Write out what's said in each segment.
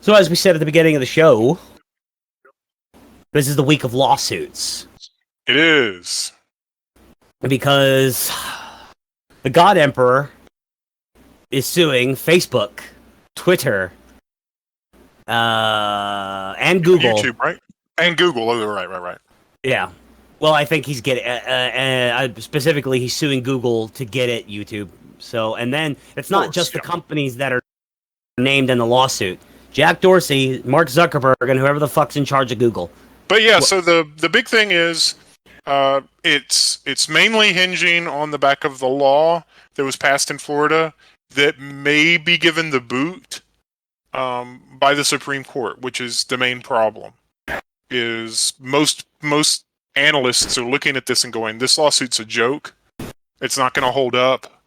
So as we said at the beginning of the show, this is the week of lawsuits. It is. Because the God Emperor is suing Facebook, Twitter, and Google. YouTube, right? And Google. Oh, right. Yeah. Well, I think he's getting specifically he's suing Google to get at YouTube. So, and then it's not just the companies that are named in the lawsuit. Jack Dorsey, Mark Zuckerberg, and whoever the fuck's in charge of Google. But yeah, so the big thing is, it's mainly hinging on the back of the law that was passed in Florida that may be given the boot by the Supreme Court, which is the main problem. Is most analysts are looking at this and going, "This lawsuit's a joke. It's not going to hold up."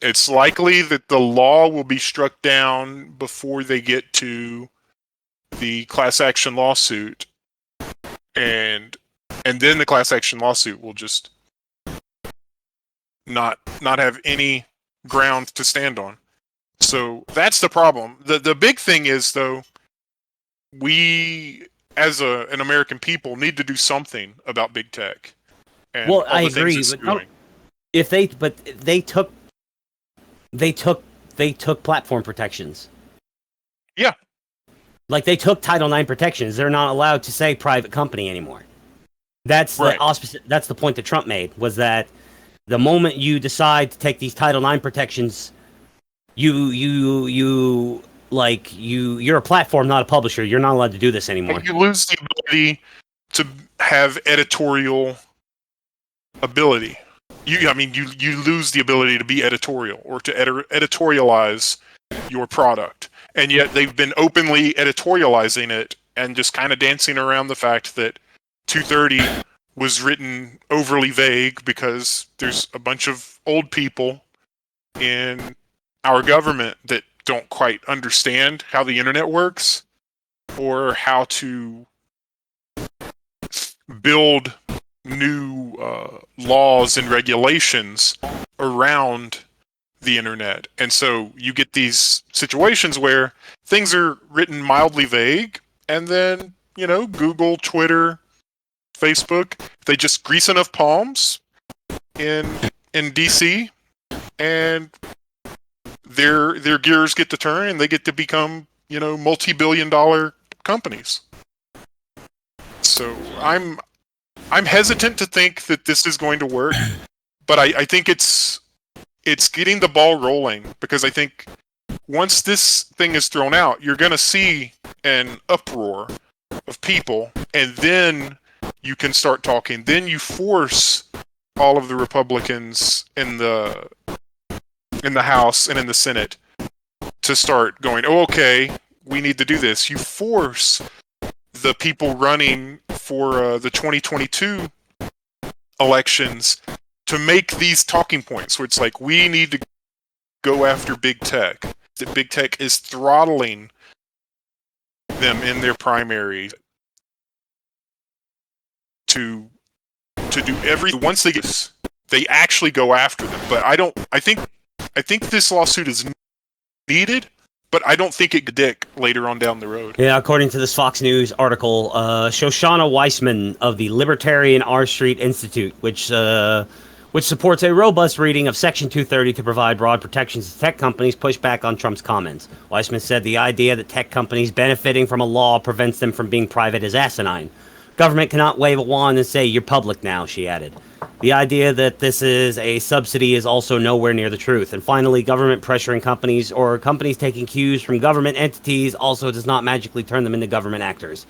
It's likely that the law will be struck down before they get to the class action lawsuit, and then the class action lawsuit will just not have any ground to stand on. So that's the problem. The big thing is, though, we as an American people need to do something about big tech. And well, I agree. But they took platform protections. Yeah. Like they took Title IX protections. They're not allowed to say private company anymore. That's that's the point that Trump made, was that the moment you decide to take these Title IX protections, you're a platform, not a publisher. You're not allowed to do this anymore. You lose the ability to have editorial ability. You lose the ability to be editorial or to editorialize your product. And yet they've been openly editorializing it and just kind of dancing around the fact that 230 was written overly vague because there's a bunch of old people in our government that don't quite understand how the internet works or how to build new laws and regulations around the internet. And so you get these situations where things are written mildly vague, and then, Google, Twitter, Facebook, they just grease enough palms in DC, and their gears get to turn, and they get to become, multi-billion-dollar companies. So I'm hesitant to think that this is going to work, but I think it's getting the ball rolling, because I think once this thing is thrown out, you're going to see an uproar of people, and then you can start talking. Then you force all of the Republicans in the House and in the Senate to start going, "Oh, okay, we need to do this." You force the people running for the 2022 elections to make these talking points, where it's like, we need to go after big tech. That big tech is throttling them in their primary to do everything. Once they actually go after them. But I think this lawsuit is needed, but I don't think it could dick later on down the road. Yeah, according to this Fox News article, Shoshana Weissman of the Libertarian R Street Institute, which supports a robust reading of Section 230 to provide broad protections to tech companies, pushed back on Trump's comments. Weissman said the idea that tech companies benefiting from a law prevents them from being private is asinine. Government cannot wave a wand and say, "You're public now," she added. The idea that this is a subsidy is also nowhere near the truth. And finally, government pressuring companies or companies taking cues from government entities also does not magically turn them into government actors.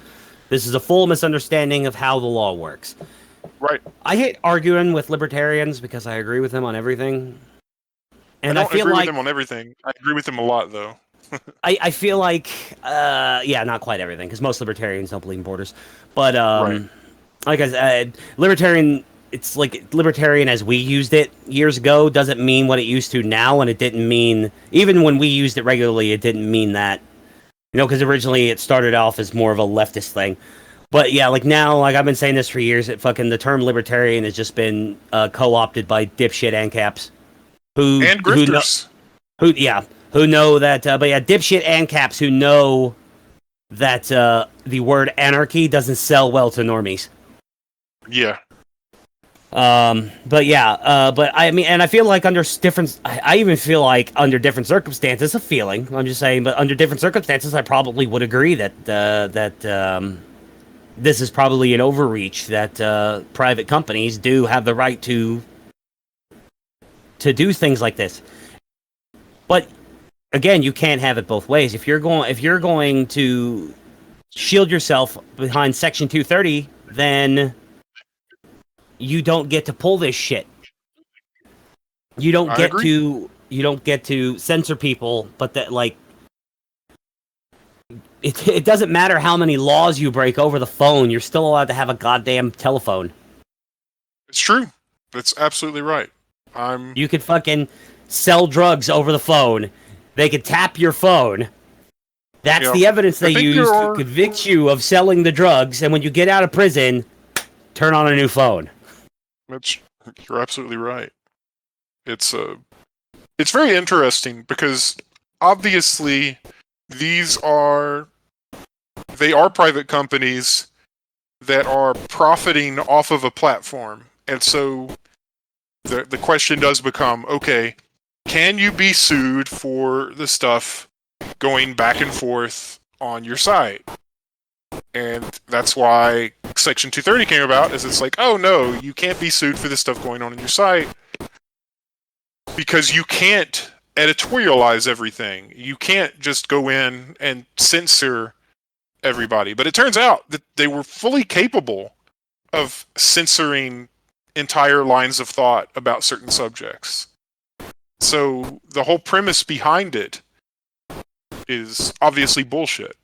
This is a full misunderstanding of how the law works. Right. I hate arguing with libertarians because I agree with them on everything. And I feel agree with them on everything. I agree with them a lot, though. I feel like, not quite everything, because most libertarians don't believe in borders. But, like I said, libertarian, it's like libertarian as we used it years ago doesn't mean what it used to now, and it didn't mean, even when we used it regularly, it didn't mean that, because originally it started off as more of a leftist thing. But yeah, like now, like I've been saying this for years, the term libertarian has just been co-opted by dipshit ANCAPs. And grifters. who know that, but yeah, dipshit ANCAPs who know that the word anarchy doesn't sell well to normies. Yeah. But yeah, but I mean, and I feel like under different, I even feel like under different circumstances, I'm just saying, but under different circumstances, I probably would agree that, this is probably an overreach, that, private companies do have the right to do things like this. But again, you can't have it both ways. If you're going to shield yourself behind Section 230, then you don't get to pull this shit. You don't get to censor people, but that, like, it doesn't matter how many laws you break over the phone, you're still allowed to have a goddamn telephone. It's true. That's absolutely right. You could fucking sell drugs over the phone. They could tap your phone. That's the evidence they use to convict you of selling the drugs, and when you get out of prison, turn on a new phone. You're absolutely right. It's very interesting because obviously they are private companies that are profiting off of a platform, and so the question does become, okay, can you be sued for the stuff going back and forth on your site? And that's why Section 230 came about, is it's like, oh no, you can't be sued for this stuff going on your site because you can't editorialize everything. You can't just go in and censor everybody. But it turns out that they were fully capable of censoring entire lines of thought about certain subjects. So the whole premise behind it is obviously bullshit.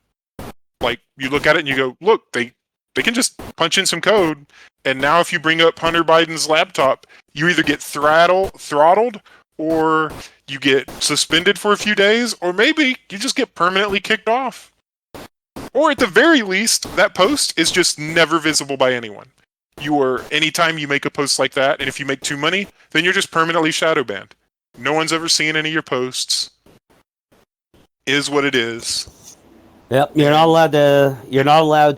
Like, you look at it and you go, look, they can just punch in some code, and now if you bring up Hunter Biden's laptop, you either get throttled, or you get suspended for a few days, or maybe you just get permanently kicked off. Or at the very least, that post is just never visible by anyone. Anytime you make a post like that, and if you make too many, then you're just permanently shadow banned. No one's ever seen any of your posts. Is what it is. Yep, you're not allowed to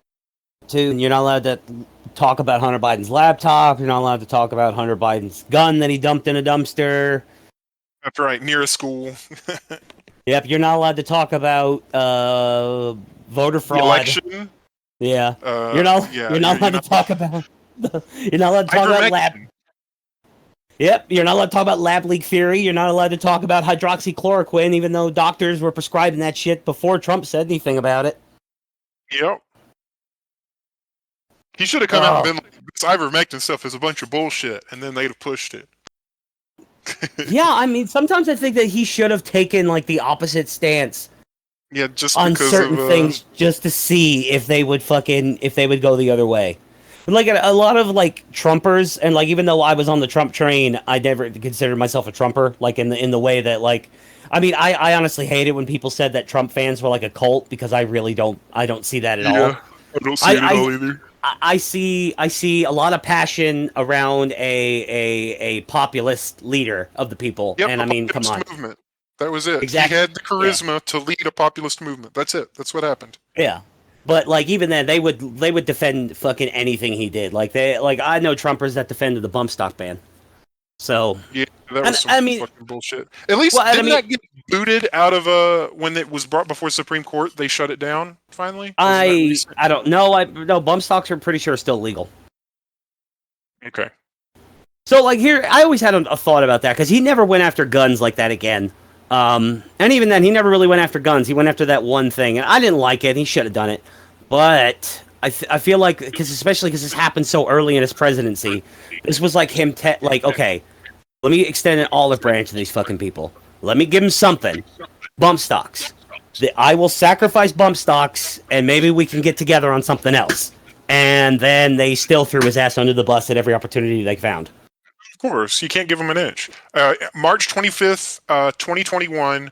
talk about Hunter Biden's laptop. You're not allowed to talk about Hunter Biden's gun that he dumped in a dumpster. That's right, near a school. Yep, you're not allowed to talk about voter fraud. The election. Yeah, you're not allowed to talk about. You're not allowed to talk about lab. Yep, you're not allowed to talk about lab leak theory. You're not allowed to talk about hydroxychloroquine, even though doctors were prescribing that shit before Trump said anything about it. Yep. He should have come out and been like, this ivermectin stuff is a bunch of bullshit, and then they'd have pushed it. Yeah, I mean, sometimes I think that he should have taken, like, the opposite stance. Yeah, just on because certain things, just to see if they would go the other way. But, like, a lot of, like, Trumpers, and, like, even though I was on the Trump train, I never considered myself a Trumper, like, in the way that, like, I mean, I honestly hate it when people said that Trump fans were like a cult, because I don't see that at all. I don't see it at all either. I see a lot of passion around a populist leader of the people, and I mean, come on. Movement. That was it. Exactly. He had the charisma to lead a populist movement. That's it. That's what happened. Yeah. But, like, even then, they would defend fucking anything he did. Like, I know Trumpers that defended the bump stock ban. So yeah, that was fucking bullshit. At least didn't that get booted out of when it was brought before Supreme Court? They shut it down finally. I don't know. No, bump stocks are pretty sure still legal. Okay. So, like, here, I always had a thought about that, because he never went after guns like that again. And even then, he never really went after guns. He went after that one thing, and I didn't like it. He should have done it. But I feel like, especially because this happened so early in his presidency, this was like him, okay, let me extend an olive branch to these fucking people. Let me give them something. Bump stocks. I will sacrifice bump stocks, and maybe we can get together on something else. And then they still threw his ass under the bus at every opportunity they found. Of course, you can't give him an inch. March 25th, 2021,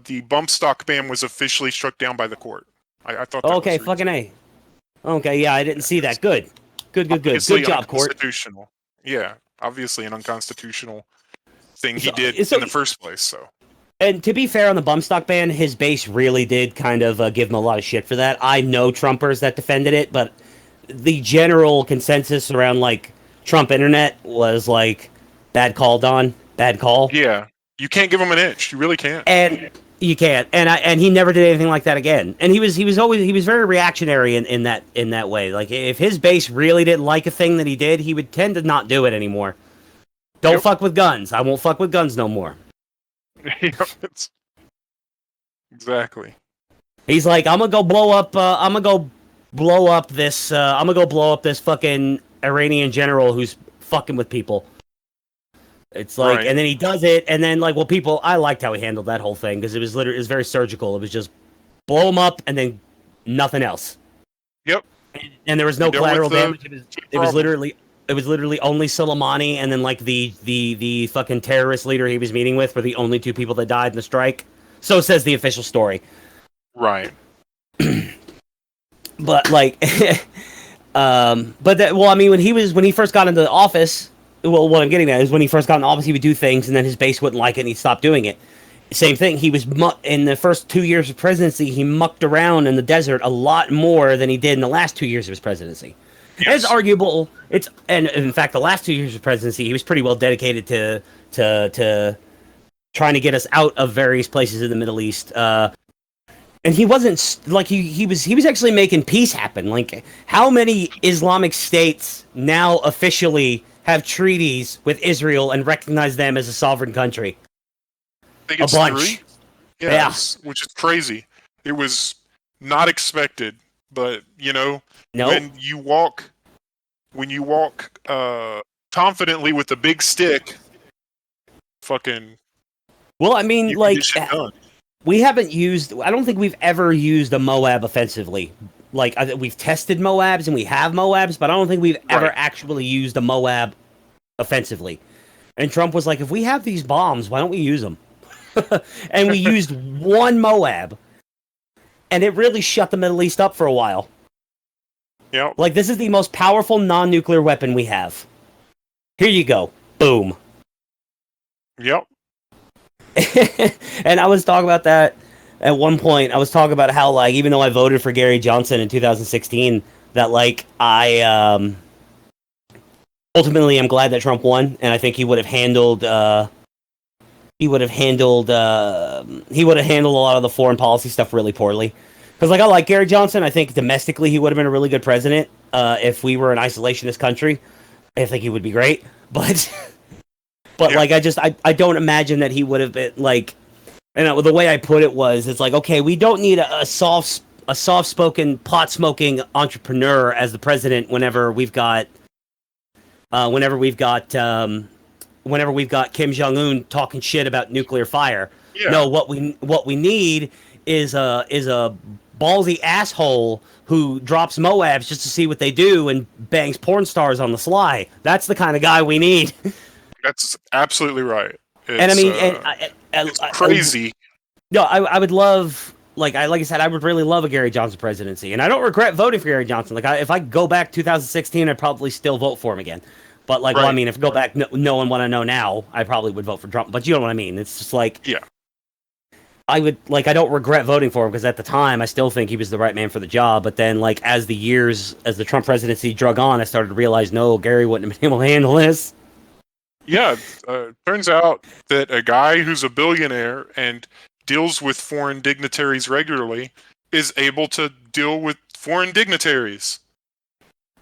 the bump stock ban was officially struck down by the court. I thought that okay, was fucking A. Okay, yeah, I didn't see that. Good. Good job, court. Yeah, obviously an unconstitutional thing he did in the first place, so. And to be fair on the Bumstock ban, his base really did kind of give him a lot of shit for that. I know Trumpers that defended it, but the general consensus around like Trump internet was like, bad call, Don, bad call. Yeah, you can't give him an inch. You really can't. And you can't. And he never did anything like that again. And he was very reactionary in that way. Like if his base really didn't like a thing that he did, he would tend to not do it anymore. Don't fuck with guns. I won't fuck with guns no more. Exactly. He's like, I'm gonna go blow up this fucking Iranian general who's fucking with people. It's like, Right. And then he does it, and then like, well, people, I liked how he handled that whole thing because it was very surgical. It was just blow him up and then nothing else. Yep. And there was no collateral damage. It was literally only Soleimani and then like the fucking terrorist leader he was meeting with were the only two people that died in the strike. So says the official story. Right. But like, when he first got into the office, well, what I'm getting at is when he first got in office, he would do things and then his base wouldn't like it and he'd stop doing it. Same thing. He was in the first 2 years of presidency, he mucked around in the desert a lot more than he did in the last 2 years of his presidency. Yes. It's arguable. And in fact, the last 2 years of presidency, he was pretty well dedicated to trying to get us out of various places in the Middle East. And he wasn't like he was actually making peace happen. Like how many Islamic states now officially have treaties with Israel and recognize them as a sovereign country? I think it's a bunch. 3. Yes, yeah. Which is crazy. It was not expected, but when you walk confidently with a big stick, fucking. Well, I mean, like we haven't used. I don't think we've ever used a Moab offensively. Like we've tested Moabs and we have Moabs, but I don't think we've ever actually used a Moab offensively. And Trump was like, if we have these bombs, why don't we use them? And we used one Moab, and it really shut the Middle East up for a while. Yep. Like, this is the most powerful non-nuclear weapon we have. Here you go. Boom. Yep. And I was talking about that at one point. I was talking about how, like, even though I voted for Gary Johnson in 2016, that, like, I, ultimately I'm glad that Trump won, and I think he would have handled, a lot of the foreign policy stuff really poorly. Because, like, I like Gary Johnson. I think domestically he would have been a really good president if we were an isolationist country. I think he would be great. But, like, I don't imagine that he would have been, like... And the way I put it was, it's like, okay, we don't need a soft-spoken, pot-smoking entrepreneur as the president whenever we've got Kim Jong-un talking shit about nuclear fire. Yeah. No, what we need is a ballsy asshole who drops Moabs just to see what they do and bangs porn stars on the sly. That's the kind of guy we need. That's absolutely right. And I mean, it's crazy. I would love, like I said, I would really love a Gary Johnson presidency, and I don't regret voting for Gary Johnson. Like, if I go back 2016, I'd probably still vote for him again. But like, well, I mean, if I go back knowing what I know now, I probably would vote for Trump. But you know what I mean? It's just like, yeah. I don't regret voting for him because at the time I still think he was the right man for the job. But then, like, as the Trump presidency drug on, I started to realize, no, Gary wouldn't have been able to handle this. Yeah, turns out that a guy who's a billionaire and deals with foreign dignitaries regularly is able to deal with foreign dignitaries.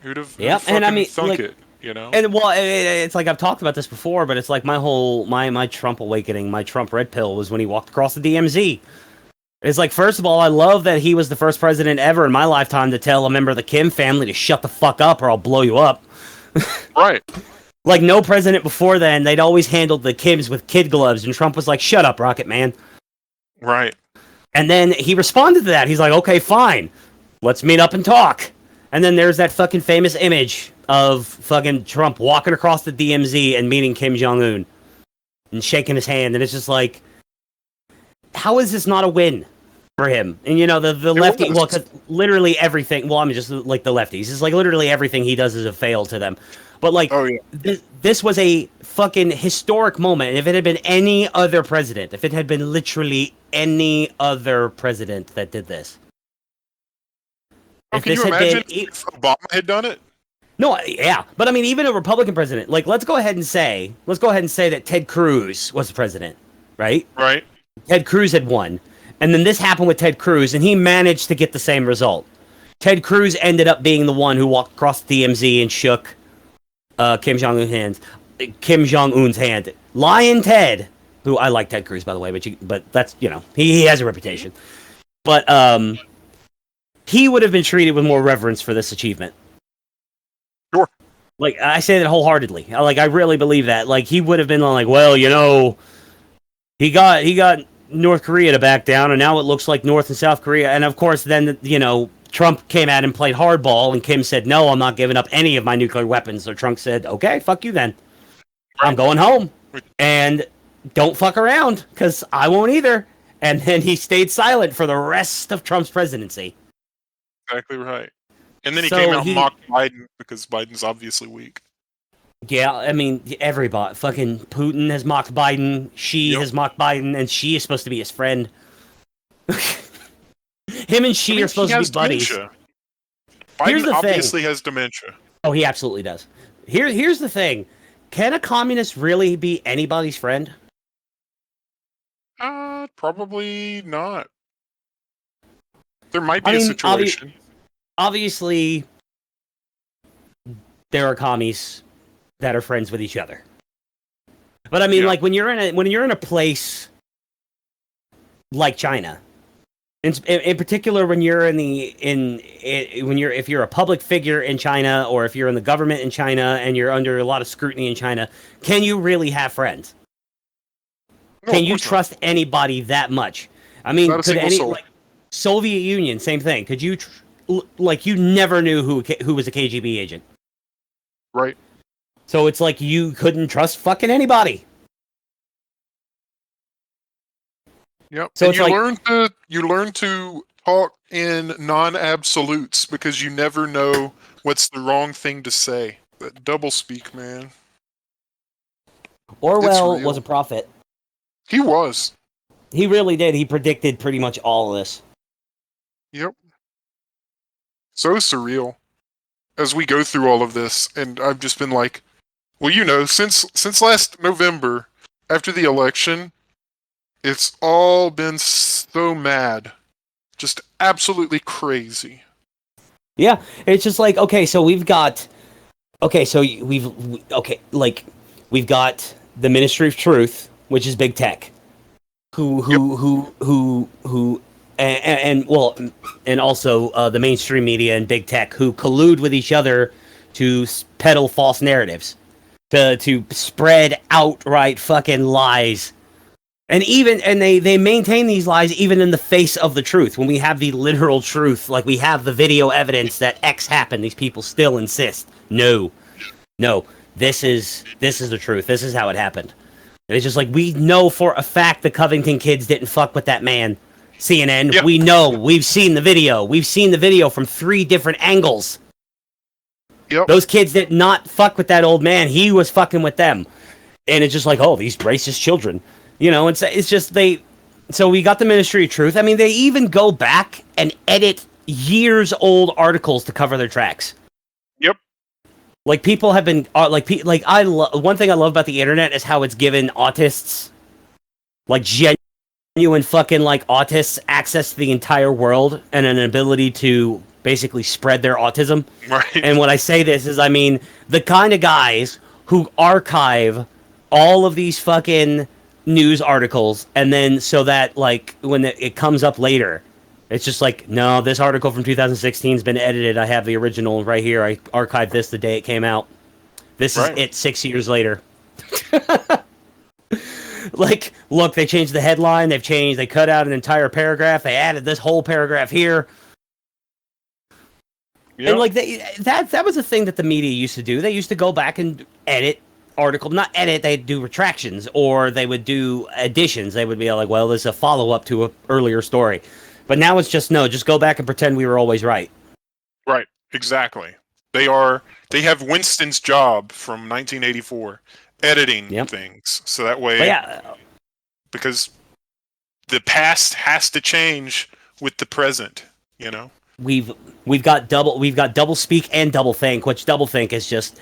Who'd have thunk it? You know? And well, it's like I've talked about this before, but it's like my Trump awakening, my Trump red pill was when he walked across the DMZ. It's like, first of all, I love that he was the first president ever in my lifetime to tell a member of the Kim family to shut the fuck up or I'll blow you up. Right. Like, no president before then, they'd always handled the Kims with kid gloves, and Trump was like, shut up, Rocket Man. Right. And then he responded to that. He's like, okay, fine. Let's meet up and talk. And then there's that fucking famous image of fucking Trump walking across the DMZ and meeting Kim Jong-un and shaking his hand. And it's just like, how is this not a win? for him. And you know, the lefty, well, because literally everything. Well, I mean, just like the lefties, it's like literally everything he does is a fail to them. But like, Oh, yeah. this was a fucking historic moment. And if it had been any other president, if it had been literally any other president that did this, Can you imagine if Obama had done it? No, yeah, but I mean, even a Republican president. Like, let's go ahead and say that Ted Cruz was the president, right? Right. Ted Cruz had won, and then this happened with Ted Cruz, and he managed to get the same result. Ted Cruz ended up being the one who walked across the DMZ and shook Kim Jong-un's hand. Lion Ted, who I like Ted Cruz, by the way, but that's, you know, he has a reputation. But he would have been treated with more reverence for this achievement. Sure. Like, I say that wholeheartedly. Like, I really believe that. Like, he would have been like, well, you know, he got North Korea to back down, and now it looks like North and South Korea. And of course, then, you know, Trump came out and played hardball, and Kim said, no, I'm not giving up any of my nuclear weapons. So Trump said, okay, fuck you then. I'm going home. And don't fuck around, because I won't either. And then he stayed silent for the rest of Trump's presidency. Exactly right. And then he came out and mocked Biden because Biden's obviously weak. Yeah, I mean, everybody. Fucking Putin has mocked Biden. Xi has mocked Biden, and Xi is supposed to be his friend. Him and Xi are supposed to be buddies. Dementia. Biden obviously has dementia. Oh, he absolutely does. Here's the thing. Can a communist really be anybody's friend? Probably not. There might be a situation. Obviously, there are commies that are friends with each other. But I mean, like when you're in a place like China, in particular, when you're if you're a public figure in China, or if you're in the government in China and you're under a lot of scrutiny in China, can you really have friends? No, can you trust anybody that much? I mean, could any like Soviet Union, same thing? Could you like you never knew who was a KGB agent, right? So it's like you couldn't trust fucking anybody. Yep. So and you learn to talk in non-absolutes because you never know what's the wrong thing to say. That doublespeak, man. Orwell was a prophet. He was. He really did. He predicted pretty much all of this. Yep. So surreal as we go through all of this, and I've just been like, well, you know, since last November, after the election, it's all been so mad. Just absolutely crazy. Yeah, it's just like, okay, so we've got the Ministry of Truth, which is big tech, and also the mainstream media and big tech who collude with each other to peddle false narratives, to spread outright fucking lies. And they maintain these lies even in the face of the truth. When we have the literal truth, like we have the video evidence that X happened, these people still insist. No, this is the truth. This is how it happened. And it's just like, we know for a fact the Covington kids didn't fuck with that man. CNN, yep. We know. We've seen the video. We've seen the video from 3 different angles. Yep. Those kids did not fuck with that old man. He was fucking with them. And it's just like, oh, these racist children. You know, it's just so we got the Ministry of Truth. I mean, they even go back and edit years old articles to cover their tracks. Yep. Like, people have been one thing I love about the internet is how it's given autists, like genuine fucking like autists, access to the entire world and an ability to basically spread their autism. Right. And when I say this is, I mean, the kind of guys who archive all of these fucking news articles, and then so that like when it comes up later, it's just like, no, this article from 2016 has been edited. I have the original right here. I archived this the day it came out. This is it 6 years later. Like, look, they changed the headline. They cut out an entire paragraph. They added this whole paragraph here. Yep. And like that was a thing that the media used to do. They used to go back and edit they'd do retractions, or they would do additions. They would be like, well, this is a follow-up to an earlier story. But now it's just no, just go back and pretend we were always right. Right. Exactly. They have Winston's job from 1984, editing Yep. things. So that way, But yeah, because the past has to change with the present, you know? we've got double speak and double think, which double think is just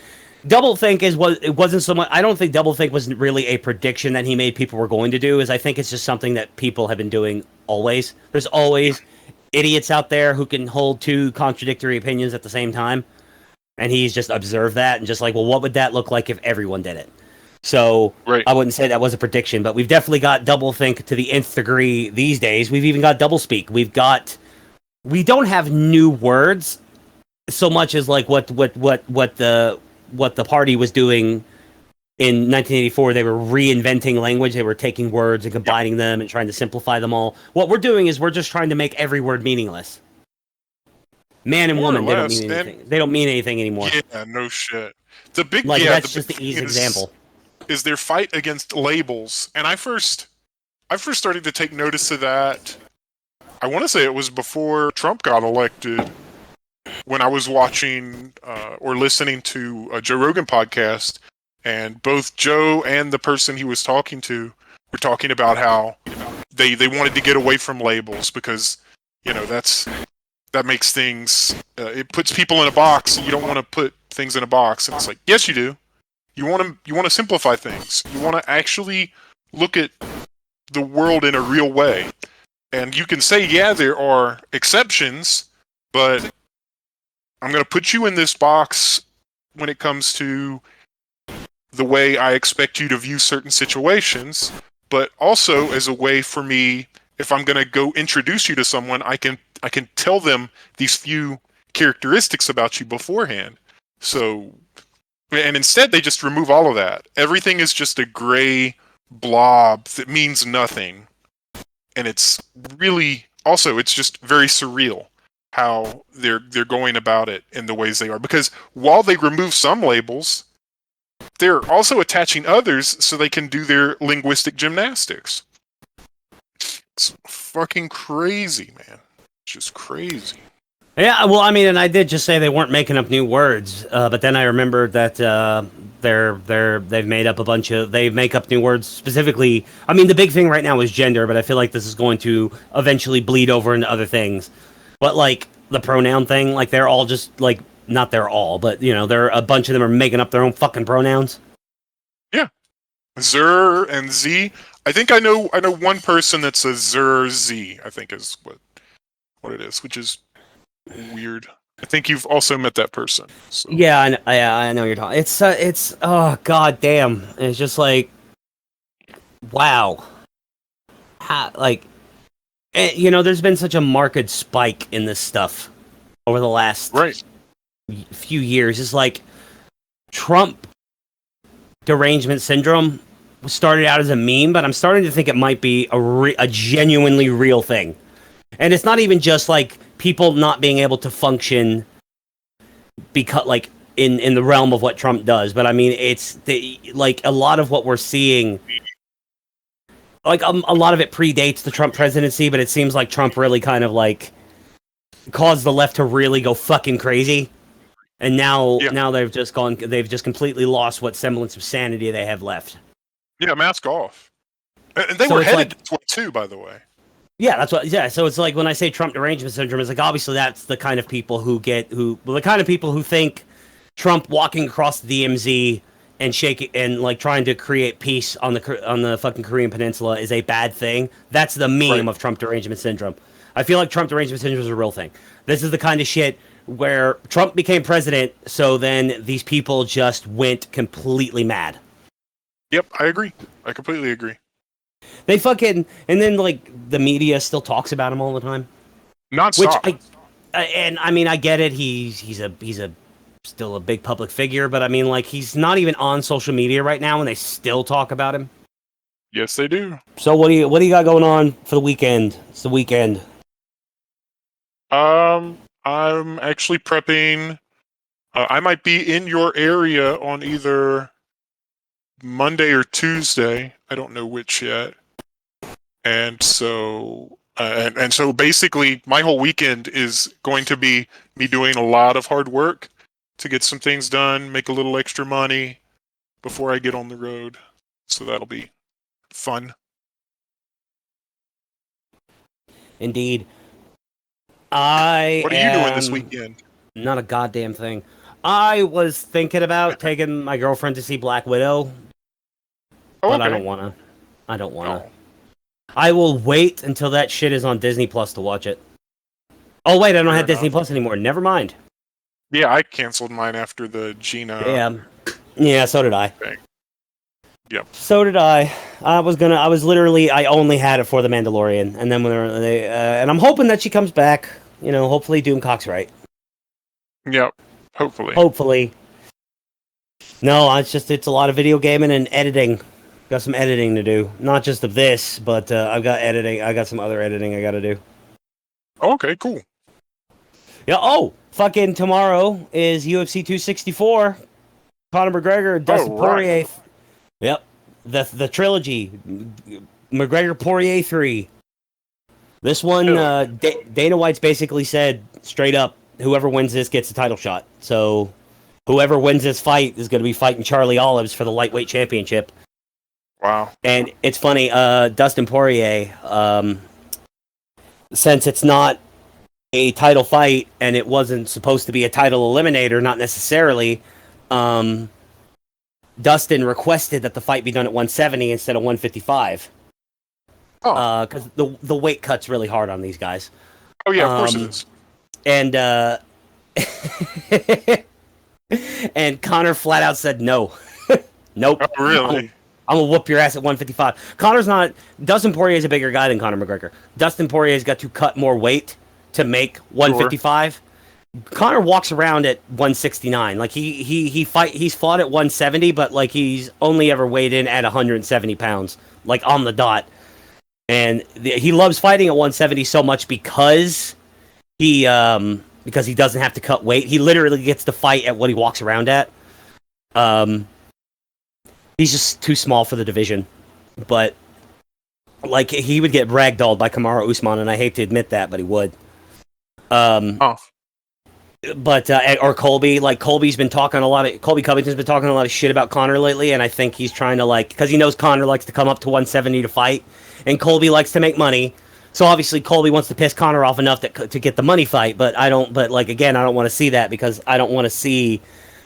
double think is what it wasn't so much. I don't think double think was really a prediction that he made people were going to do. Is I think it's just something that people have been doing always. There's always idiots out there who can hold two contradictory opinions at the same time, and he's just observed that and just like, well, what would that look like if everyone did it? So Right. I wouldn't say that was a prediction, but we've definitely got double think to the nth degree these days. We've even got double speak. We don't have new words so much as like what the party was doing in 1984. They were reinventing language. They were taking words and combining them and trying to simplify them all. What we're doing is we're just trying to make every word meaningless. Man and More or woman, they don't less, mean and- anything. They don't mean anything anymore. Yeah, no shit. The big Like yeah, that's the just big the easy thing example. is their fight against labels. And I first started to take notice of that. I want to say it was before Trump got elected, when I was watching or listening to a Joe Rogan podcast, and both Joe and the person he was talking to were talking about how they wanted to get away from labels because, you know, that makes things it puts people in a box. You don't want to put things in a box, and it's like, yes, you do. You want to simplify things. You want to actually look at the world in a real way. And you can say, yeah, there are exceptions, but I'm going to put you in this box when it comes to the way I expect you to view certain situations, but also as a way for me, if I'm going to go introduce you to someone, I can tell them these few characteristics about you beforehand. So, and instead they just remove all of that. Everything is just a gray blob that means nothing. And it's really also it's just very surreal how they're going about it in the ways they are, because while they remove some labels, they're also attaching others so they can do their linguistic gymnastics. It's fucking crazy, man. It's just crazy. Yeah, well, I mean, and I did just say they weren't making up new words, but then I remembered that they've made up they make up new words specifically. I mean, the big thing right now is gender, but I feel like this is going to eventually bleed over into other things. But like the pronoun thing, like they're all just like not they're all, but you know, a bunch of them are making up their own fucking pronouns. Yeah, Zer and Z. I think I know one person that's a Zer Z. I think is what it is, which is weird. I think you've also met that person. So. Yeah, I know you're talking. It's oh god damn. It's just like wow. Like you know, there's been such a marked spike in this stuff over the last few years. It's like Trump derangement syndrome started out as a meme, but I'm starting to think it might be a genuinely real thing. And it's not even just like people not being able to function because like in the realm of what Trump does, but I mean it's like a lot of what we're seeing, like a lot of it predates the Trump presidency, but it seems like Trump really kind of like caused the left to really go fucking crazy, and now they've just completely lost what semblance of sanity they have left. Yeah, mask off, and they were headed to it too, by the way. Yeah, that's what. Yeah, so it's like when I say Trump derangement syndrome, it's like obviously that's the kind of people who the kind of people who think Trump walking across the DMZ and shaking and like trying to create peace on the fucking Korean Peninsula is a bad thing. That's the meme of Trump derangement syndrome. I feel like Trump derangement syndrome is a real thing. This is the kind of shit where Trump became president, so then these people just went completely mad. Yep, I agree. I completely agree. They fucking and then like the media still talks about him all the time. Non-stop. Which I mean I get it. He's still a big public figure, but I mean like he's not even on social media right now, and they still talk about him. Yes, they do. So what do you got going on for the weekend? It's the weekend. I'm actually prepping. I might be in your area on either Monday or Tuesday. I don't know which yet. And so And so basically, my whole weekend is going to be me doing a lot of hard work to get some things done, make a little extra money before I get on the road. So that'll be fun. Indeed. I What are you doing this weekend? Not a goddamn thing. I was thinking about taking my girlfriend to see Black Widow, Oh, but okay. I don't wanna. I don't wanna. Oh. I will wait until that shit is on Disney Plus to watch it. Oh wait, I don't Fair have Disney enough. Plus anymore. Never mind. Yeah, I canceled mine after the Gina. Yeah, so did I. thing. Yep. So did I. I only had it for the Mandalorian, and then and I'm hoping that she comes back. You know, hopefully Doomcock's right. Yep. Hopefully. Hopefully. No, it's a lot of video gaming and editing. Got some editing to do, not just of this, but I've got editing. I got some other editing I got to do. Oh, okay, cool. Yeah. Oh, fucking tomorrow is UFC 264. Conor McGregor, Dustin Poirier. Yep. The trilogy. McGregor Poirier 3. This one, Dana White's basically said straight up, whoever wins this gets the title shot. So whoever wins this fight is going to be fighting Charlie Olives for the lightweight championship. Wow. And it's funny, Dustin Poirier, since it's not a title fight and it wasn't supposed to be a title eliminator, not necessarily, Dustin requested that the fight be done at 170 instead of 155. Oh. Because the weight cut's really hard on these guys. Oh yeah, of course it is. And and Conor flat out said no. Nope. Oh, really? I'm gonna whoop your ass at 155. Dustin Poirier is a bigger guy than Conor McGregor. Dustin Poirier's got to cut more weight to make 155. Sure. Conor walks around at 169. Like he's fought at 170, but like he's only ever weighed in at 170 pounds, like on the dot. And he loves fighting at 170 so much because he doesn't have to cut weight. He literally gets to fight at what he walks around at. He's just too small for the division. But like he would get ragdolled by Kamaru Usman, and I hate to admit that, but he would. But or Colby, like Colby Covington's been talking a lot of shit about Conor lately, and I think he's trying to because he knows Conor likes to come up to 170 to fight, and Colby likes to make money. So obviously Colby wants to piss Conor off enough to get the money fight, but I don't want to see that because I don't want to see.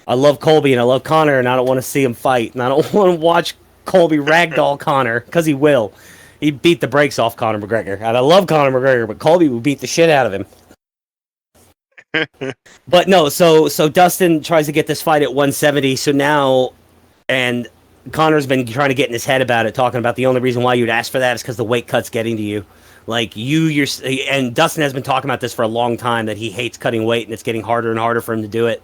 I love Colby and I love Conor, and I don't want to see him fight, and I don't want to watch Colby ragdoll Conor because he will. He beat the brakes off Conor McGregor, and I love Conor McGregor, but Colby would beat the shit out of him. But no, so Dustin tries to get this fight at 170. So now, and Conor's been trying to get in his head about it, talking about the only reason why you'd ask for that is because the weight cut's getting to you. Like and Dustin has been talking about this for a long time that he hates cutting weight and it's getting harder and harder for him to do it.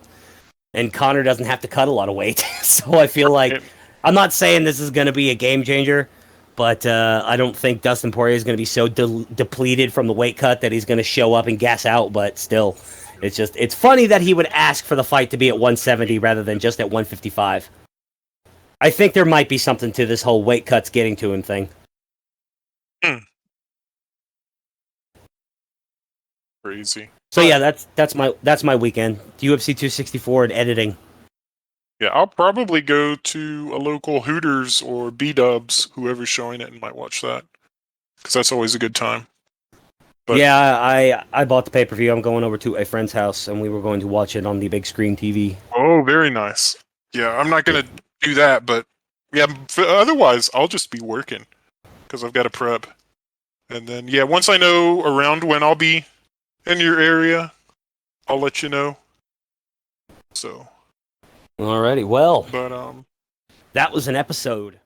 And Conor doesn't have to cut a lot of weight, so I feel like I'm not saying this is going to be a game changer, but I don't think Dustin Poirier is going to be so depleted from the weight cut that he's going to show up and gas out. But still. It's funny that he would ask for the fight to be at 170 rather than just at 155. I think there might be something to this whole weight cuts getting to him thing. Crazy. So yeah, that's my weekend. UFC 264 and editing. Yeah, I'll probably go to a local Hooters or B-Dubs, whoever's showing it, and might watch that because that's always a good time. But yeah, I bought the pay-per-view. I'm going over to a friend's house, and we were going to watch it on the big screen TV. Oh, very nice. Yeah, I'm not going to do that, but yeah, otherwise, I'll just be working because I've got to prep. And then, yeah, once I know around when I'll be in your area, I'll let you know. So. Alrighty, well. But, that was an episode.